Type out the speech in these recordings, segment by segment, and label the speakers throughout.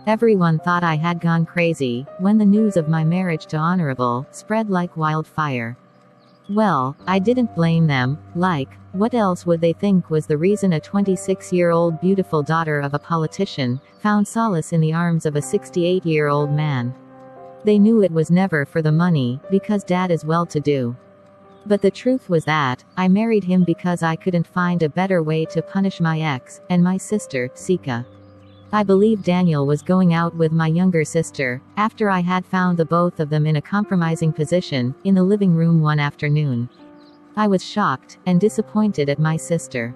Speaker 1: Everyone thought I had gone crazy, when the news of my marriage to Honorable spread like wildfire. Well, I didn't blame them, what else would they think was the reason a 26-year-old beautiful daughter of a politician found solace in the arms of a 68-year-old man? They knew it was never for the money, because Dad is well-to-do. But the truth was that I married him because I couldn't find a better way to punish my ex and my sister, Sika. I believed Daniel was going out with my younger sister, after I had found the both of them in a compromising position, in the living room one afternoon. I was shocked and disappointed at my sister.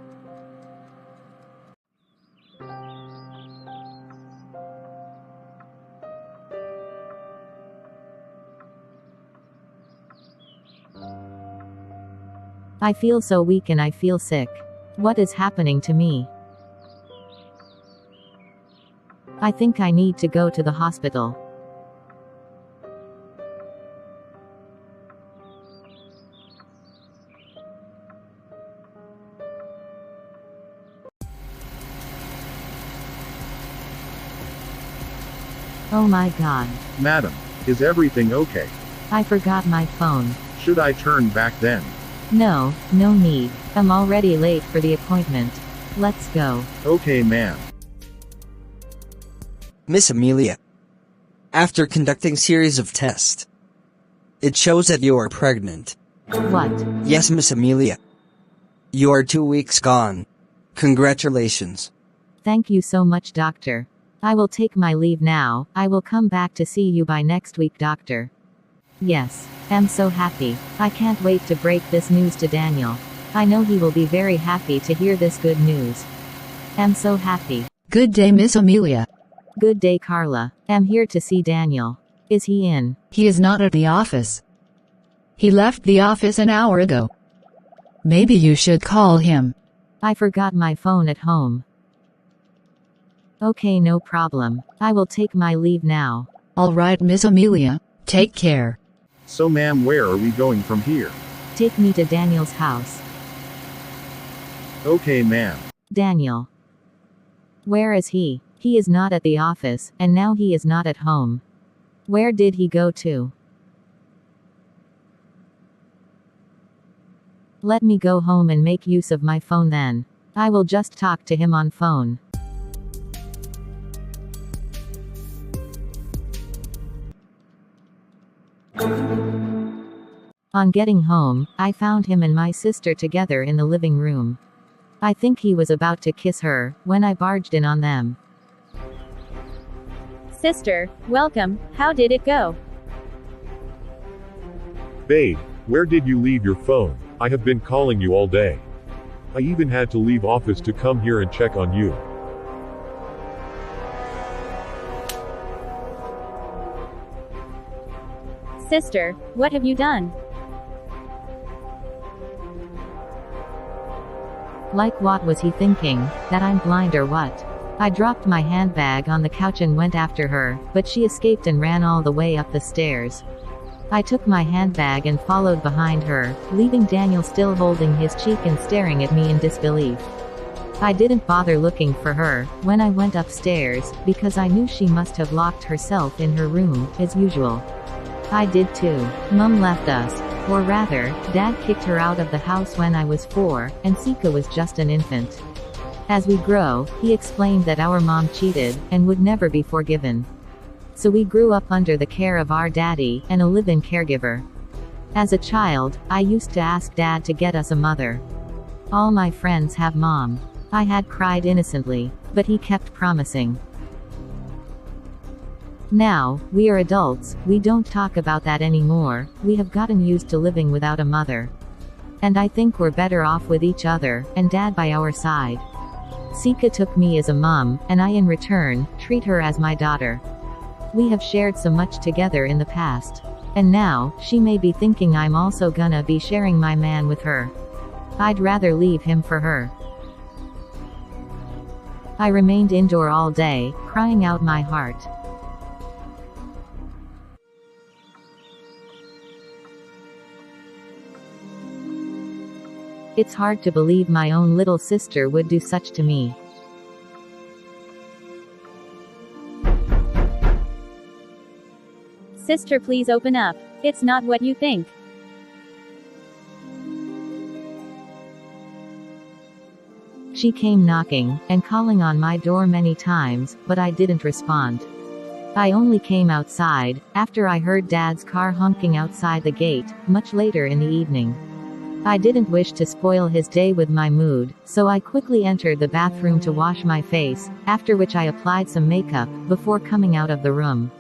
Speaker 1: I feel so weak and I feel sick. What is happening to me? I think I need to go to the hospital. Oh my God.
Speaker 2: Madam, is everything okay?
Speaker 1: I forgot my phone.
Speaker 2: Should I turn back then?
Speaker 1: No, no need. I'm already late for the appointment. Let's go.
Speaker 2: Okay, ma'am.
Speaker 3: Miss Amelia. After conducting series of tests, it shows that you are pregnant.
Speaker 1: What?
Speaker 3: Yes, Miss Amelia. You are 2 weeks gone. Congratulations.
Speaker 1: Thank you so much, doctor. I will take my leave now. I will come back to see you by next week, doctor. Yes. I'm so happy. I can't wait to break this news to Daniel. I know he will be very happy to hear this good news. I'm so happy.
Speaker 4: Good day, Miss Amelia.
Speaker 1: Good day, Carla. I'm here to see Daniel. Is he in?
Speaker 4: He is not at the office. He left the office an hour ago. Maybe you should call him.
Speaker 1: I forgot my phone at home. Okay, no problem. I will take my leave now.
Speaker 4: All right, Miss Amelia. Take care.
Speaker 2: So ma'am, where are we going from here?
Speaker 1: Take me to Daniel's house.
Speaker 2: Okay, ma'am.
Speaker 1: Daniel. Where is he? He is not at the office, and now he is not at home. Where did he go to? Let me go home and make use of my phone then. I will just talk to him on phone. On getting home, I found him and my sister together in the living room. I think he was about to kiss her, when I barged in on them.
Speaker 5: Sister, welcome. How did it go?
Speaker 6: Babe, where did you leave your phone? I have been calling you all day. I even had to leave office to come here and check on you.
Speaker 5: Sister, what have you done?
Speaker 1: Like, what was he thinking? That I'm blind or what? I dropped my handbag on the couch and went after her, but she escaped and ran all the way up the stairs. I took my handbag and followed behind her, leaving Daniel still holding his cheek and staring at me in disbelief. I didn't bother looking for her when I went upstairs, because I knew she must have locked herself in her room, as usual. I did too. Mum left us. Or rather, Dad kicked her out of the house when I was 4, and Sika was just an infant. As we grow, he explained that our mom cheated, and would never be forgiven. So we grew up under the care of our daddy, and a live-in caregiver. As a child, I used to ask Dad to get us a mother. All my friends have mom. I had cried innocently, but he kept promising. Now, we are adults, we don't talk about that anymore, we have gotten used to living without a mother. And I think we're better off with each other, and Dad by our side. Sika took me as a mom, and I in return, treat her as my daughter. We have shared so much together in the past. And now, she may be thinking I'm also gonna be sharing my man with her. I'd rather leave him for her. I remained indoor all day, crying out my heart. It's hard to believe my own little sister would do such to me.
Speaker 5: Sister, please open up. It's not what you think.
Speaker 1: She came knocking and calling on my door many times, but I didn't respond. I only came outside after I heard Dad's car honking outside the gate, much later in the evening. I didn't wish to spoil his day with my mood, so I quickly entered the bathroom to wash my face, after which I applied some makeup before coming out of the room.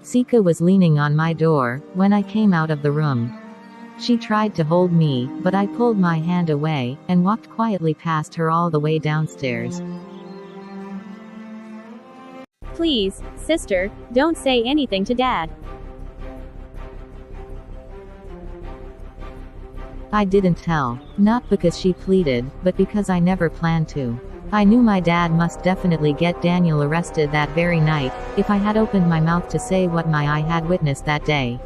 Speaker 1: Sika was leaning on my door when I came out of the room. She tried to hold me, but I pulled my hand away and walked quietly past her all the way downstairs.
Speaker 5: Please, sister, don't say anything to Dad.
Speaker 1: I didn't tell, not because she pleaded, but because I never planned to. I knew my dad must definitely get Daniel arrested that very night, if I had opened my mouth to say what my eye had witnessed that day.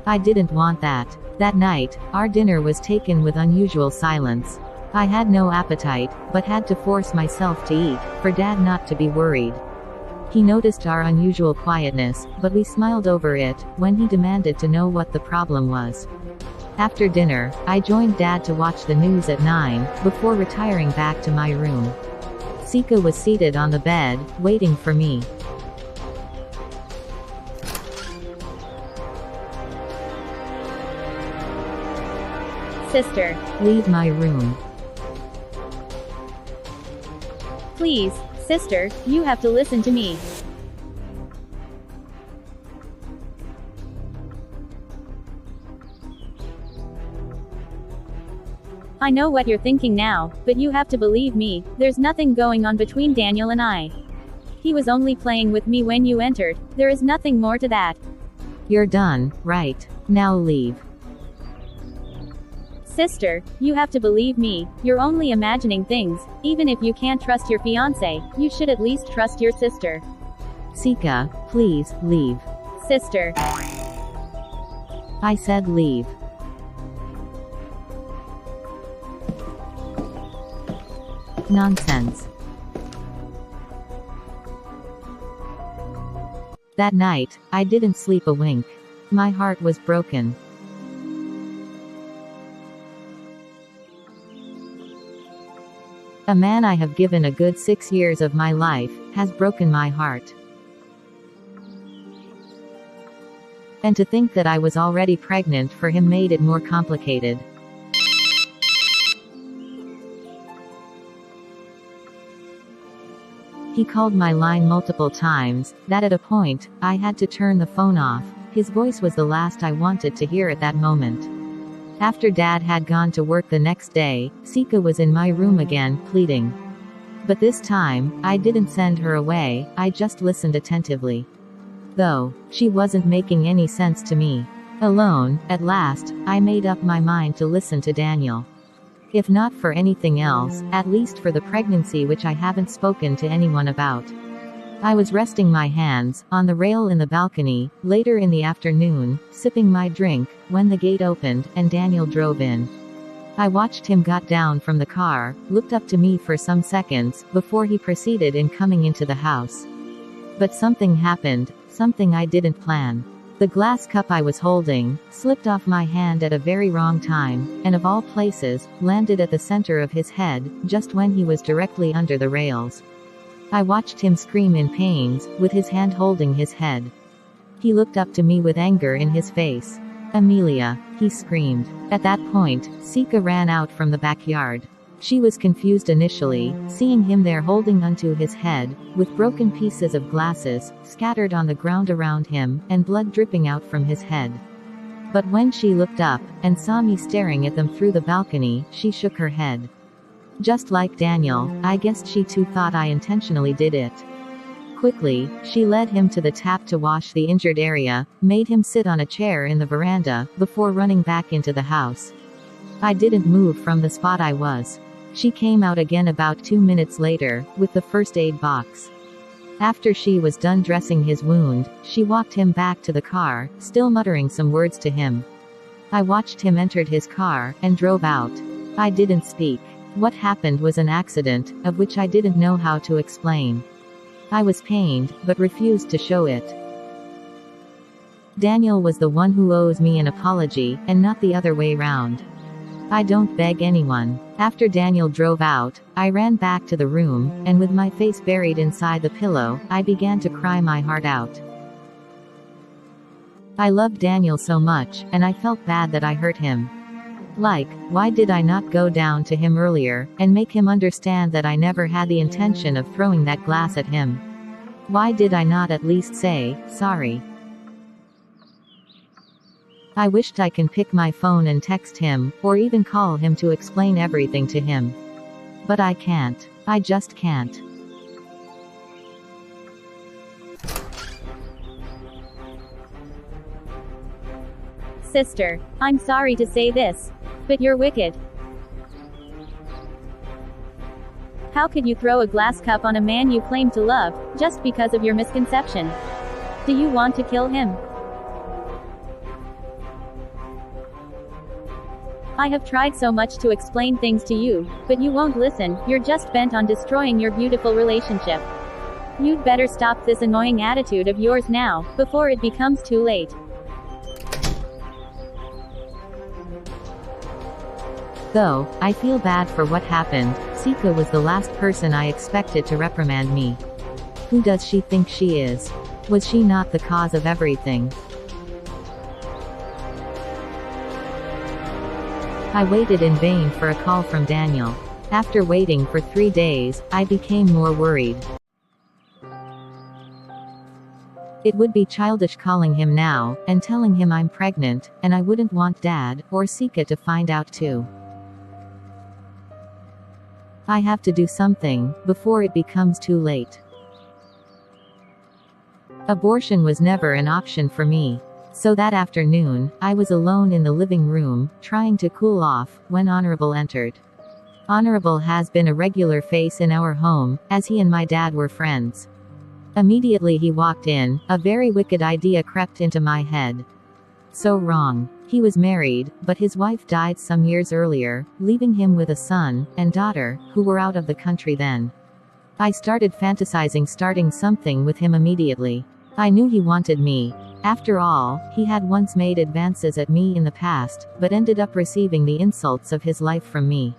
Speaker 1: I didn't want that. That night, our dinner was taken with unusual silence. I had no appetite, but had to force myself to eat, for Dad not to be worried. He noticed our unusual quietness, but we smiled over it when he demanded to know what the problem was. After dinner, I joined Dad to watch the news at 9, before retiring back to my room. Sika was seated on the bed, waiting for me.
Speaker 5: Sister,
Speaker 1: Leave my room.
Speaker 5: please, sister, you have to listen to me. I know what you're thinking now, but you have to believe me, there's nothing going on between Daniel and I. He was only playing with me when you entered, there is nothing more to that.
Speaker 1: You're done, right? Now leave.
Speaker 5: Sister, you have to believe me, you're only imagining things. Even if you can't trust your fiancé, you should at least trust your sister.
Speaker 1: Sika, please, leave.
Speaker 5: Sister,
Speaker 1: I said leave. Nonsense. That night, I didn't sleep a wink. My heart was broken. A man I have given a good 6 years of my life has broken my heart. And to think that I was already pregnant for him made it more complicated. He called my line multiple times, that at a point, I had to turn the phone off. His voice was the last I wanted to hear at that moment. After Dad had gone to work the next day, Sika was in my room again, pleading. But this time, I didn't send her away, I just listened attentively. Though, she wasn't making any sense to me. Alone, at last, I made up my mind to listen to Daniel. If not for anything else, at least for the pregnancy which I haven't spoken to anyone about. I was resting my hands on the rail in the balcony, later in the afternoon, sipping my drink, when the gate opened, and Daniel drove in. I watched him got down from the car, looked up to me for some seconds, before he proceeded in coming into the house. But something happened, something I didn't plan. The glass cup I was holding slipped off my hand at a very wrong time, and of all places, landed at the center of his head, just when he was directly under the rails. I watched him scream in pains, with his hand holding his head. He looked up to me with anger in his face. "Amelia," he screamed. At that point, Sika ran out from the backyard. She was confused initially, seeing him there holding onto his head, with broken pieces of glasses scattered on the ground around him, and blood dripping out from his head. But when she looked up, and saw me staring at them through the balcony, she shook her head. Just like Daniel, I guessed she too thought I intentionally did it. Quickly, she led him to the tap to wash the injured area, made him sit on a chair in the veranda, before running back into the house. I didn't move from the spot I was. She came out again about 2 minutes later, with the first aid box. After she was done dressing his wound, she walked him back to the car, still muttering some words to him. I watched him enter his car, and drove out. I didn't speak. What happened was an accident, of which I didn't know how to explain. I was pained, but refused to show it. Daniel was the one who owes me an apology, and not the other way round. I don't beg anyone. After Daniel drove out, I ran back to the room, and with my face buried inside the pillow, I began to cry my heart out. I loved Daniel so much, and I felt bad that I hurt him. Like, why did I not go down to him earlier, and make him understand that I never had the intention of throwing that glass at him? Why did I not at least say, sorry? I wished I could pick my phone and text him, or even call him to explain everything to him. But I can't. I just can't.
Speaker 5: Sister, I'm sorry to say this, but you're wicked. How could you throw a glass cup on a man you claim to love, just because of your misconception? Do you want to kill him? I have tried so much to explain things to you, but you won't listen. You're just bent on destroying your beautiful relationship. You'd better stop this annoying attitude of yours now, before it becomes too late.
Speaker 1: Though, I feel bad for what happened. Sika was the last person I expected to reprimand me. Who does she think she is? Was she not the cause of everything? I waited in vain for a call from Daniel. After waiting for 3 days, I became more worried. It would be childish calling him now, and telling him I'm pregnant, and I wouldn't want Dad, or Sika to find out too. I have to do something, before it becomes too late. Abortion was never an option for me. So that afternoon, I was alone in the living room, trying to cool off, when Honorable entered. Honorable has been a regular face in our home, as he and my dad were friends. Immediately he walked in, a very wicked idea crept into my head. So wrong. He was married, but his wife died some years earlier, leaving him with a son and daughter, who were out of the country then. I started fantasizing starting something with him immediately. I knew he wanted me. After all, he had once made advances at me in the past, but ended up receiving the insults of his life from me.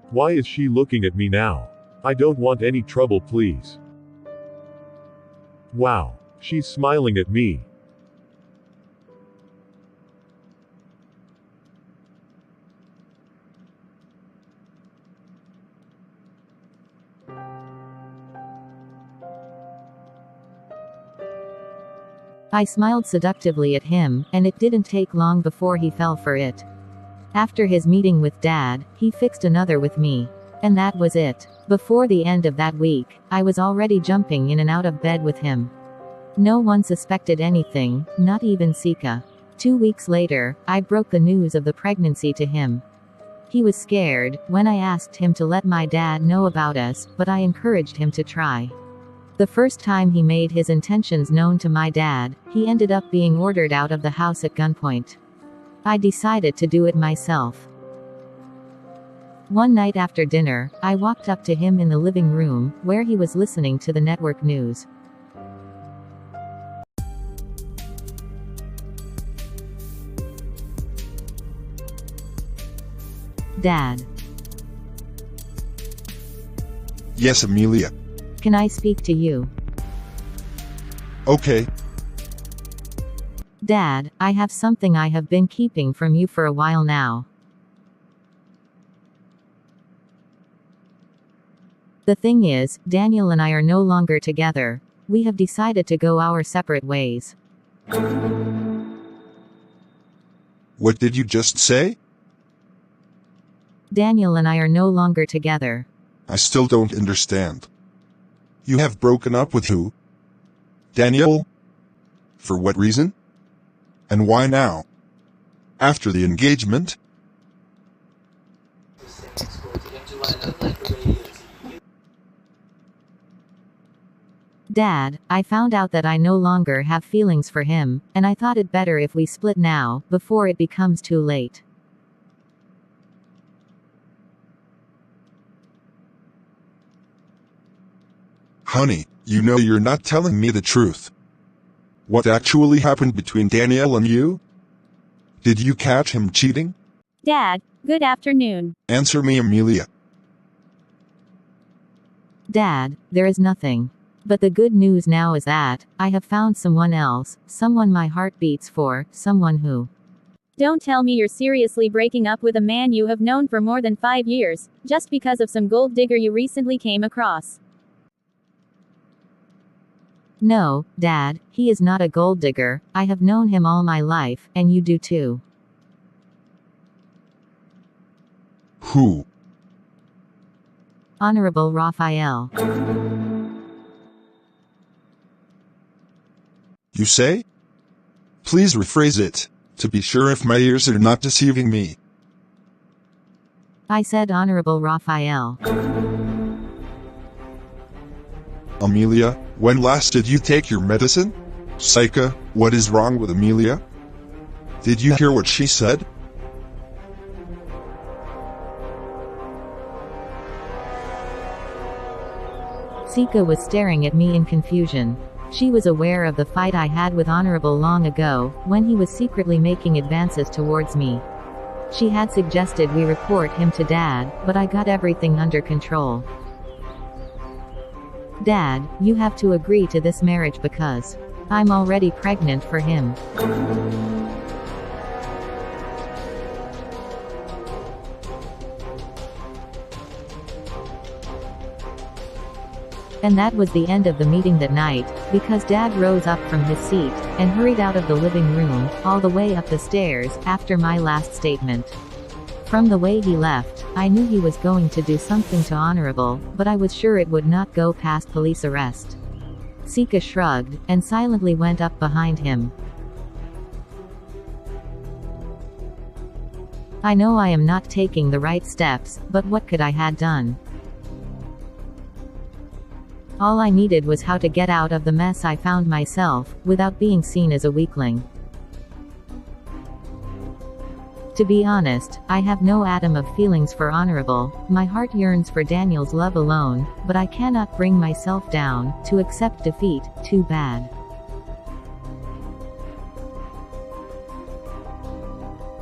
Speaker 6: Why is she looking at me now? I don't want any trouble, please. Wow, she's smiling at me.
Speaker 1: I smiled seductively at him, and it didn't take long before he fell for it. After his meeting with Dad, he fixed another with me. And that was it. Before the end of that week, I was already jumping in and out of bed with him. No one suspected anything, not even Sika. 2 weeks later, I broke the news of the pregnancy to him. He was scared when I asked him to let my dad know about us, but I encouraged him to try. The first time he made his intentions known to my dad, he ended up being ordered out of the house at gunpoint. I decided to do it myself. One night after dinner, I walked up to him in the living room, where he was listening to the network news. Dad.
Speaker 7: Yes, Amelia.
Speaker 1: Can I speak to you?
Speaker 7: Okay.
Speaker 1: Dad, I have something I have been keeping from you for a while now. The thing is, Daniel and I are no longer together. We have decided to go our separate ways.
Speaker 7: What did you just say?
Speaker 1: Daniel and I are no longer together.
Speaker 7: I still don't understand. You have broken up with who? Daniel? For what reason? And why now? After the engagement?
Speaker 1: Dad, I found out that I no longer have feelings for him, and I thought it better if we split now, before it becomes too late.
Speaker 7: Honey, you know you're not telling me the truth. What actually happened between Daniel and you? Did you catch him cheating?
Speaker 5: Dad, good afternoon.
Speaker 7: Answer me, Amelia.
Speaker 1: Dad, there is nothing. But the good news now is that I have found someone else, someone my heart beats for, someone who.
Speaker 5: Don't tell me you're seriously breaking up with a man you have known for more than 5 years, just because of some gold digger you recently came across.
Speaker 1: No, Dad, he is not a gold digger. I have known him all my life, and you do too.
Speaker 7: Who?
Speaker 1: Honorable Raphael.
Speaker 7: You say? Please rephrase it, to be sure if my ears are not deceiving me.
Speaker 1: I said Honorable Raphael.
Speaker 7: Amelia, when last did you take your medicine? Sika, what is wrong with Amelia? Did you hear what she said?
Speaker 1: Sika was staring at me in confusion. She was aware of the fight I had with Honorable long ago, when he was secretly making advances towards me. She had suggested we report him to Dad, but I got everything under control. Dad, you have to agree to this marriage because I'm already pregnant for him. And that was the end of the meeting that night, because Dad rose up from his seat, and hurried out of the living room, all the way up the stairs, after my last statement. From the way he left, I knew he was going to do something to Honorable, but I was sure it would not go past police arrest. Sika shrugged, and silently went up behind him. I know I am not taking the right steps, but what could I had done? All I needed was how to get out of the mess I found myself, without being seen as a weakling. To be honest, I have no atom of feelings for Honorable. My heart yearns for Daniel's love alone, but I cannot bring myself down to accept defeat. Too bad.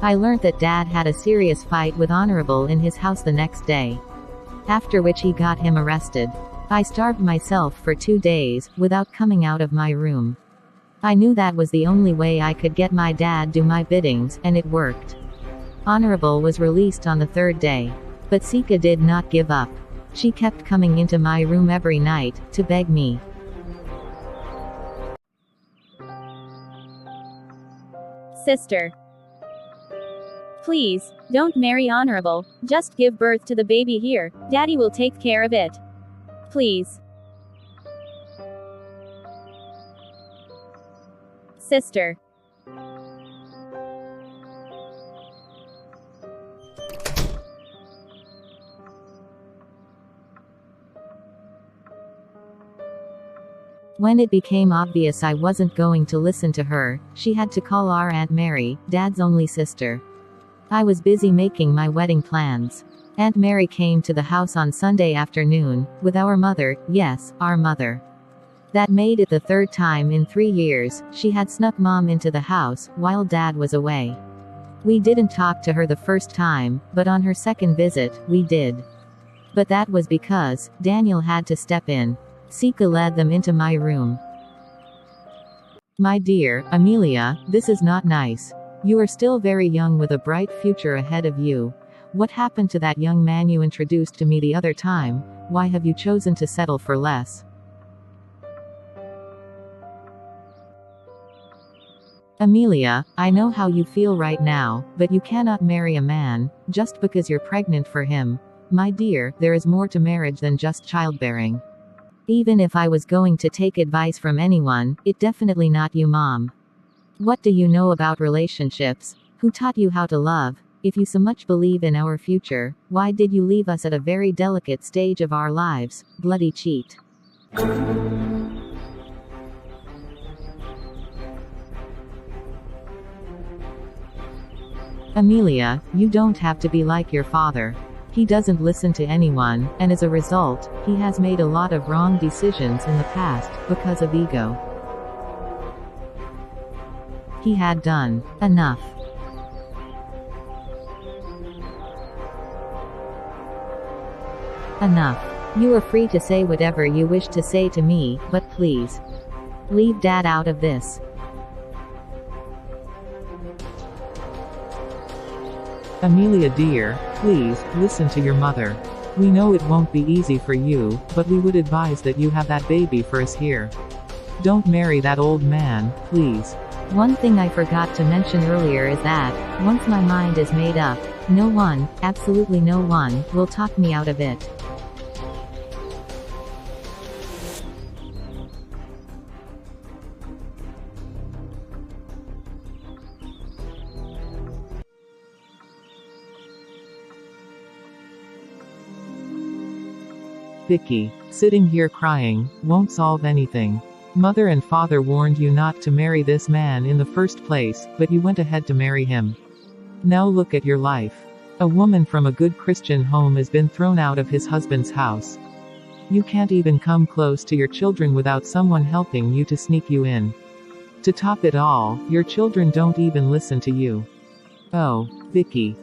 Speaker 1: I learnt that Dad had a serious fight with Honorable in his house the next day. After which he got him arrested. I starved myself for 2 days, without coming out of my room. I knew that was the only way I could get my dad do my biddings, and it worked. Honorable was released on the 3rd day. But Sika did not give up. She kept coming into my room every night, to beg me.
Speaker 5: Sister. Please, don't marry Honorable, just give birth to the baby here, Daddy will take care of it. Please. Sister.
Speaker 1: When it became obvious I wasn't going to listen to her, she had to call our Aunt Mary, Dad's only sister. I was busy making my wedding plans. Aunt Mary came to the house on Sunday afternoon, with our mother, yes, our mother. That made it the 3rd time in 3 years, she had snuck Mom into the house, while Dad was away. We didn't talk to her the first time, but on her 2nd visit, we did. But that was because Daniel had to step in. Sika led them into my room. My dear, Amelia, this is not nice. You are still very young with a bright future ahead of you. What happened to that young man you introduced to me the other time? Why have you chosen to settle for less? Amelia, I know how you feel right now, but you cannot marry a man, just because you're pregnant for him. My dear, there is more to marriage than just childbearing. Even if I was going to take advice from anyone, it definitely not you, Mom. What do you know about relationships? Who taught you how to love? If you so much believe in our future, why did you leave us at a very delicate stage of our lives? Bloody cheat. Amelia, you don't have to be like your father. He doesn't listen to anyone, and as a result, he has made a lot of wrong decisions in the past, because of ego. He had done enough. Enough. You are free to say whatever you wish to say to me, but please, leave Dad out of this.
Speaker 8: Amelia dear, please, listen to your mother. We know it won't be easy for you, but we would advise that you have that baby for us here. Don't marry that old man, please.
Speaker 1: One thing I forgot to mention earlier is that, once my mind is made up, no one, absolutely no one, will talk me out of it.
Speaker 8: Vicky, sitting here crying, won't solve anything. Mother and father warned you not to marry this man in the first place, but you went ahead to marry him. Now look at your life. A woman from a good Christian home has been thrown out of his husband's house. You can't even come close to your children without someone helping you to sneak you in. To top it all, your children don't even listen to you. Oh, Vicky.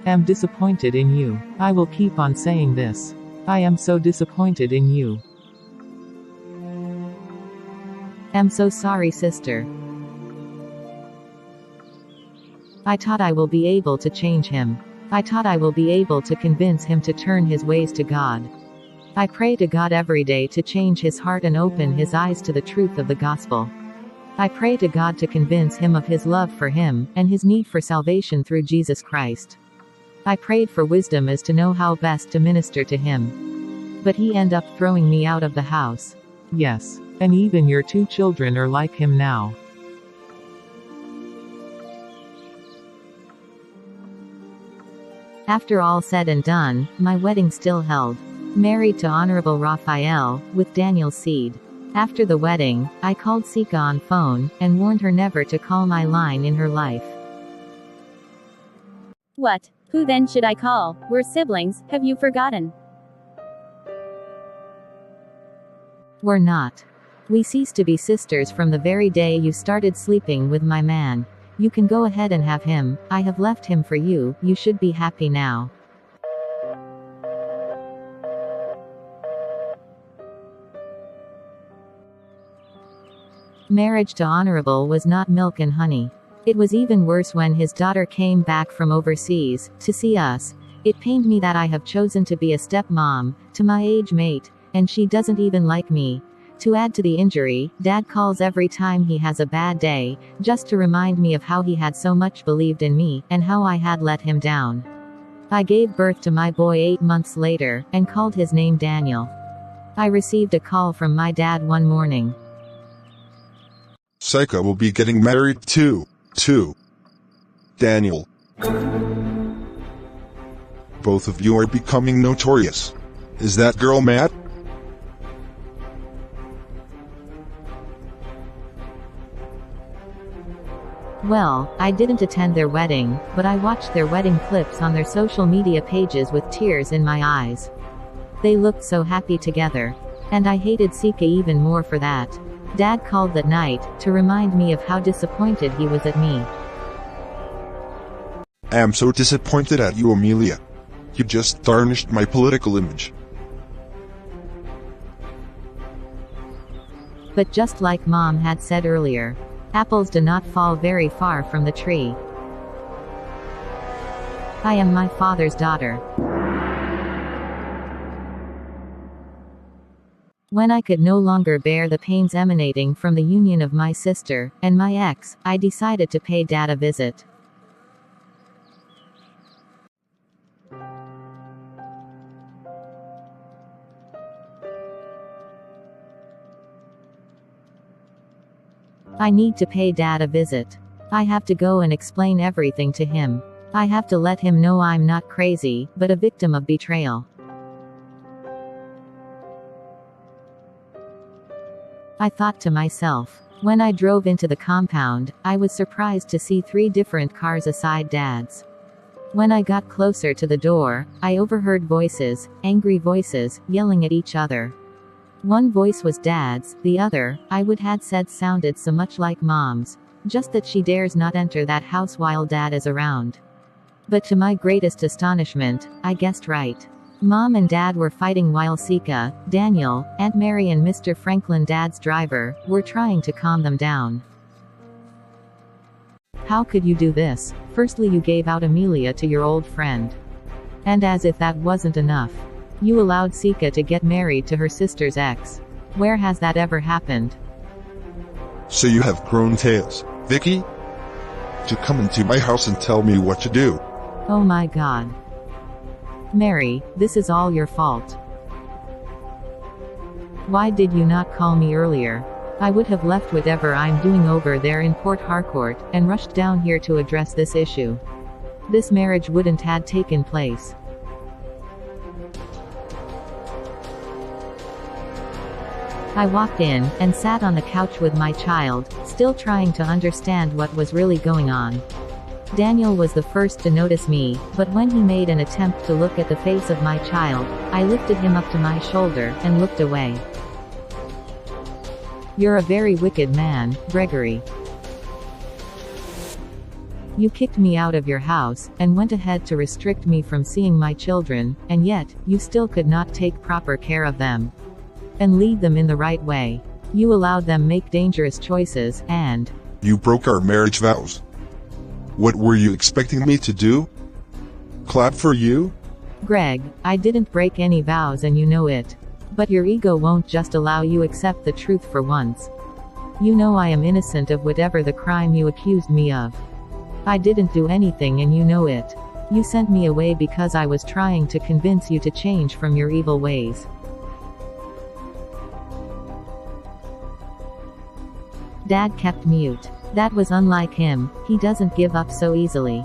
Speaker 8: Am disappointed in you. I will keep on saying this. I am so disappointed in you.
Speaker 1: I'm so sorry, sister. I thought I will be able to change him. I thought I will be able to convince him to turn his ways to God. I pray to God every day to change his heart and open his eyes to the truth of the gospel. I pray to God to convince him of his love for him, and his need for salvation through Jesus Christ. I prayed for wisdom as to know how best to minister to him. But he ended up throwing me out of the house.
Speaker 8: Yes. And even your 2 children are like him now.
Speaker 1: After all said and done, my wedding still held. Married to Honorable Raphael, with Daniel's seed. After the wedding, I called Sika on phone, and warned her never to call my line in her life.
Speaker 5: What? Who then should I call? We're siblings, have you forgotten?
Speaker 1: We're not. We ceased to be sisters from the very day you started sleeping with my man. You can go ahead and have him, I have left him for you, you should be happy now. Marriage to Honorable was not milk and honey. It was even worse when his daughter came back from overseas, to see us. It pained me that I have chosen to be a stepmom, to my age mate, and she doesn't even like me. To add to the injury, Dad calls every time he has a bad day, just to remind me of how he had so much believed in me, and how I had let him down. I gave birth to my boy 8 months later, and called his name Daniel. I received a call from my dad one morning.
Speaker 7: Sika will be getting married to Daniel. Both of you are becoming notorious. Is that girl mad?
Speaker 1: Well, I didn't attend their wedding, but I watched their wedding clips on their social media pages with tears in my eyes. They looked so happy together. And I hated Sika even more for that. Dad called that night, to remind me of how disappointed he was at me.
Speaker 7: I am so disappointed at you, Amelia. You just tarnished my political image.
Speaker 1: But just like Mom had said earlier, apples do not fall very far from the tree. I am my father's daughter. When I could no longer bear the pains emanating from the union of my sister and my ex, I decided to pay Dad a visit. I need to pay Dad a visit. I have to go and explain everything to him. I have to let him know I'm not crazy, but a victim of betrayal. I thought to myself. When I drove into the compound, I was surprised to see 3 different cars aside Dad's. When I got closer to the door, I overheard voices, angry voices, yelling at each other. One voice was Dad's, the other, I would had said sounded so much like Mom's. Just that she dares not enter that house while Dad is around. But to my greatest astonishment, I guessed right. Mom and Dad were fighting while Sika, Daniel, Aunt Mary and Mr. Franklin, Dad's driver, were trying to calm them down. How could you do this? Firstly, you gave out Amelia to your old friend. And as if that wasn't enough, you allowed Sika to get married to her sister's ex. Where has that ever happened?
Speaker 7: So you have grown tails, Vicky? To come into my house and tell me what to do.
Speaker 1: Oh my God. Mary, this is all your fault. Why did you not call me earlier? I would have left whatever I'm doing over there in Port Harcourt, and rushed down here to address this issue. This marriage wouldn't had taken place. I walked in, and sat on the couch with my child, still trying to understand what was really going on. Daniel was the first to notice me, but when he made an attempt to look at the face of my child, I lifted him up to my shoulder, and looked away. You're a very wicked man, Gregory. You kicked me out of your house, and went ahead to restrict me from seeing my children, and yet, you still could not take proper care of them. And lead them in the right way. You allowed them make dangerous choices, and
Speaker 7: You broke our marriage vows. What were you expecting me to do? Clap for you?
Speaker 1: Greg, I didn't break any vows and you know it. But your ego won't just allow you accept the truth for once. You know I am innocent of whatever the crime you accused me of. I didn't do anything and you know it. You sent me away because I was trying to convince you to change from your evil ways. Dad kept mute. That was unlike him, he doesn't give up so easily.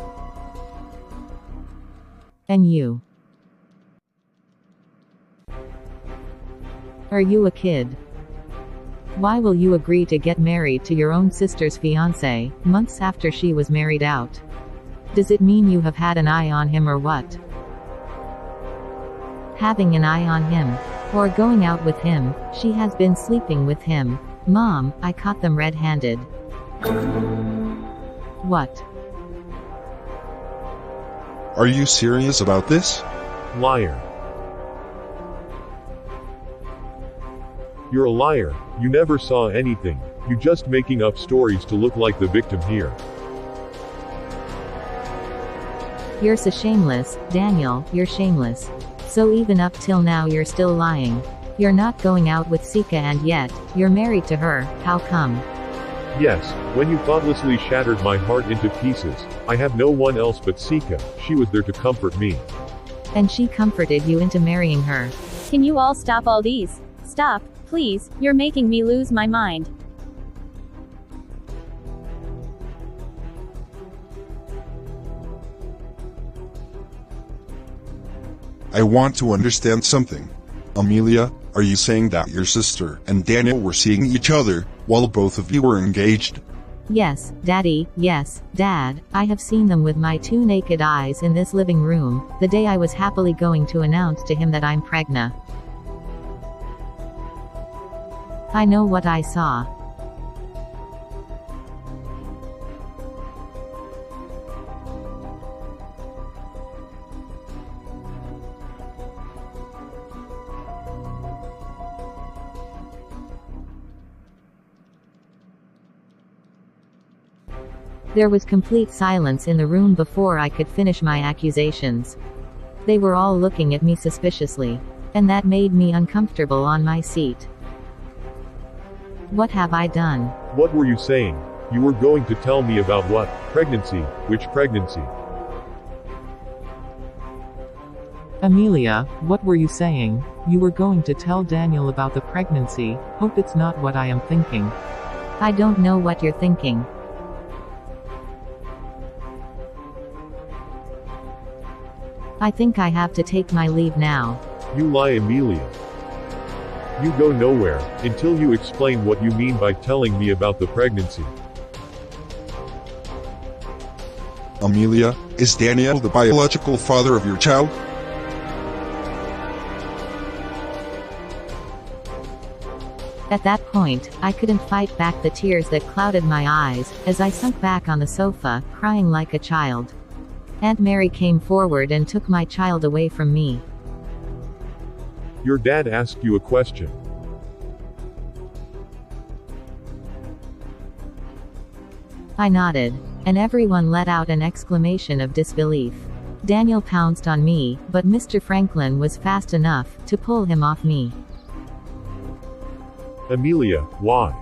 Speaker 1: And you? Are you a kid? Why will you agree to get married to your own sister's fiancé, months after she was married out? Does it mean you have had an eye on him or what? Having an eye on him. Or going out with him, she has been sleeping with him. Mom, I caught them red-handed. What?
Speaker 7: Are you serious about this?
Speaker 6: Liar. You're a liar. You never saw anything. You just making up stories to look like the victim here.
Speaker 1: You're so shameless, Daniel, you're shameless. So even up till now you're still lying. You're not going out with Sika and yet, you're married to her, how come?
Speaker 6: Yes, when you thoughtlessly shattered my heart into pieces, I have no one else but Sika. She was there to comfort me.
Speaker 1: And she comforted you into marrying her.
Speaker 5: Can you all stop all these? Stop, please, you're making me lose my mind.
Speaker 7: I want to understand something. Amelia, are you saying that your sister and Daniel were seeing each other, while both of you were engaged?
Speaker 1: Yes, Daddy, yes, Dad, I have seen them with my two naked eyes in this living room, the day I was happily going to announce to him that I'm pregnant. I know what I saw. There was complete silence in the room before I could finish my accusations. They were all looking at me suspiciously. And that made me uncomfortable on my seat. What have I done?
Speaker 6: What were you saying? You were going to tell me about what? Pregnancy? Which pregnancy?
Speaker 8: Amelia, what were you saying? You were going to tell Daniel about the pregnancy. Hope it's not what I am thinking.
Speaker 1: I don't know what you're thinking. I think I have to take my leave now.
Speaker 6: You lie, Amelia. You go nowhere, until you explain what you mean by telling me about the pregnancy.
Speaker 7: Amelia, is Daniel the biological father of your child?
Speaker 1: At that point, I couldn't fight back the tears that clouded my eyes, as I sunk back on the sofa, crying like a child. Aunt Mary came forward and took my child away from me.
Speaker 6: Your dad asked you a question.
Speaker 1: I nodded, and everyone let out an exclamation of disbelief. Daniel pounced on me, but Mr. Franklin was fast enough to pull him off me.
Speaker 6: Amelia, why?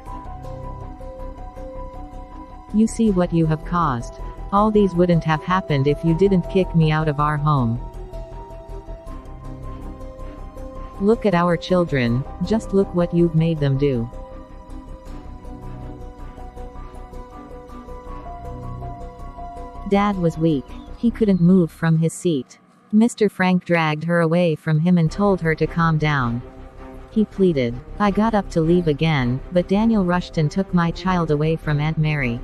Speaker 1: You see what you have caused. All these wouldn't have happened if you didn't kick me out of our home. Look at our children, just look what you've made them do. Dad was weak. He couldn't move from his seat. Mr. Frank dragged her away from him and told her to calm down. He pleaded. I got up to leave again, but Daniel rushed and took my child away from Aunt Mary.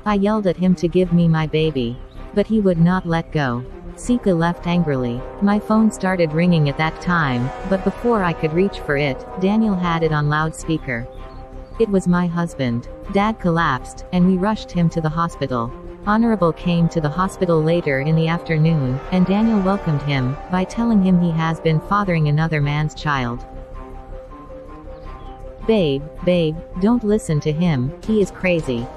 Speaker 1: I yelled at him to give me my baby, but he would not let go. Sika left angrily. My phone started ringing at that time, but before I could reach for it, Daniel had it on loudspeaker. It was my husband. Dad collapsed, and we rushed him to the hospital. Honorable came to the hospital later in the afternoon, and Daniel welcomed him by telling him he has been fathering another man's child. Babe, don't listen to him, he is crazy.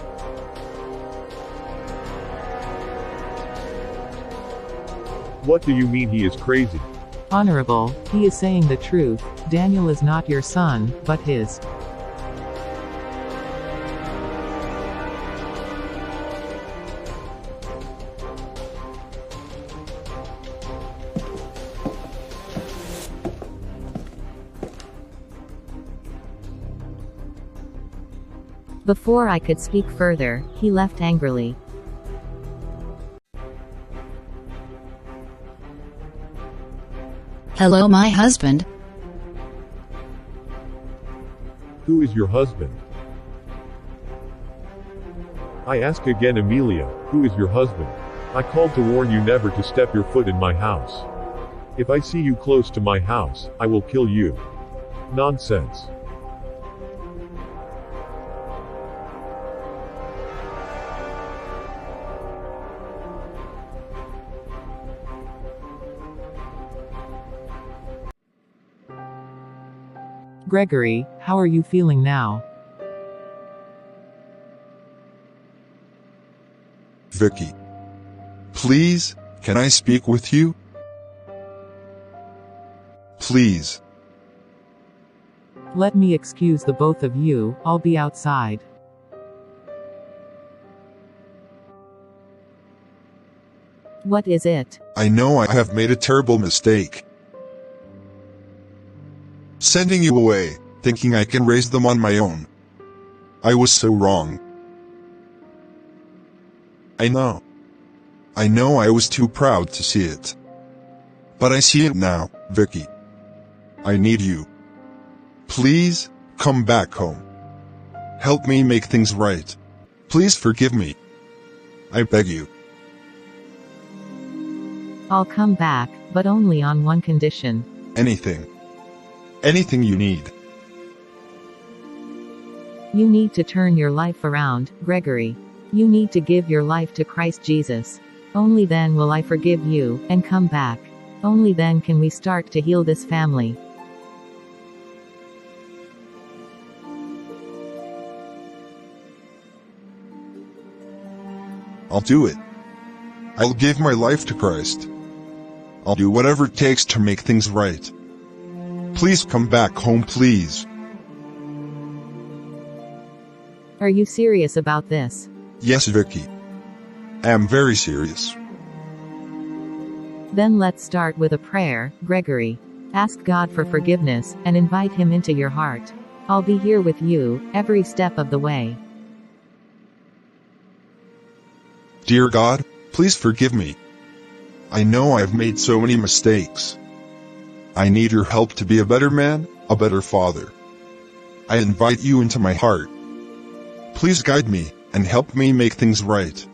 Speaker 6: What do you mean he is crazy?
Speaker 8: Honorable, he is saying the truth. Daniel is not your son, but his.
Speaker 1: Before I could speak further, he left angrily.
Speaker 4: Hello, my husband.
Speaker 6: Who is your husband? I ask again, Amelia, who is your husband? I called to warn you never to step your foot in my house. If I see you close to my house, I will kill you. Nonsense.
Speaker 8: Gregory, how are you feeling now?
Speaker 7: Vicky. Please, can I speak with you? Please.
Speaker 8: Let me excuse the both of you, I'll be outside.
Speaker 1: What is it?
Speaker 7: I know I have made a terrible mistake. Sending you away, thinking I can raise them on my own. I was so wrong. I know I was too proud to see it. But I see it now, Vicky. I need you. Please, come back home. Help me make things right. Please forgive me. I beg you.
Speaker 1: I'll come back, but only on one condition.
Speaker 7: Anything. Anything you need.
Speaker 1: You need to turn your life around, Gregory. You need to give your life to Christ Jesus. Only then will I forgive you, and come back. Only then can we start to heal this family.
Speaker 7: I'll do it. I'll give my life to Christ. I'll do whatever it takes to make things right. Please come back home, please.
Speaker 1: Are you serious about this?
Speaker 7: Yes, Vicky. I am very serious.
Speaker 1: Then let's start with a prayer, Gregory. Ask God for forgiveness, and invite Him into your heart. I'll be here with you, every step of the way.
Speaker 7: Dear God, please forgive me. I know I've made so many mistakes. I need your help to be a better man, a better father. I invite you into my heart. Please guide me, and help me make things right.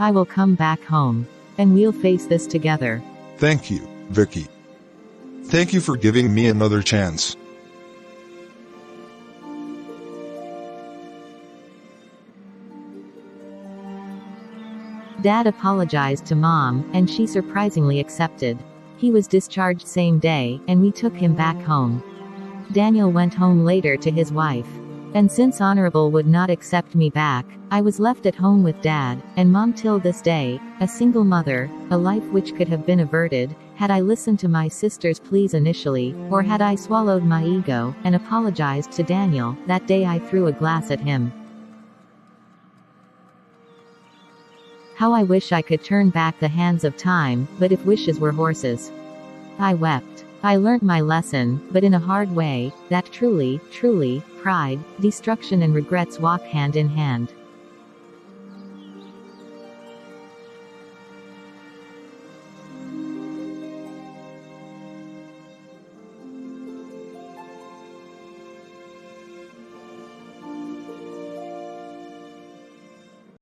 Speaker 1: I will come back home. And we'll face this together.
Speaker 7: Thank you, Vicky. Thank you for giving me another chance.
Speaker 1: Dad apologized to Mom, and she surprisingly accepted. He was discharged same day, and we took him back home. Daniel went home later to his wife. And since Honorable would not accept me back, I was left at home with Dad, and Mom till this day, a single mother, a life which could have been averted, had I listened to my sister's pleas initially, or had I swallowed my ego, and apologized to Daniel. That day I threw a glass at him. How I wish I could turn back the hands of time, but if wishes were horses. I wept. I learnt my lesson, but in a hard way, that truly, pride, destruction and regrets walk hand in hand.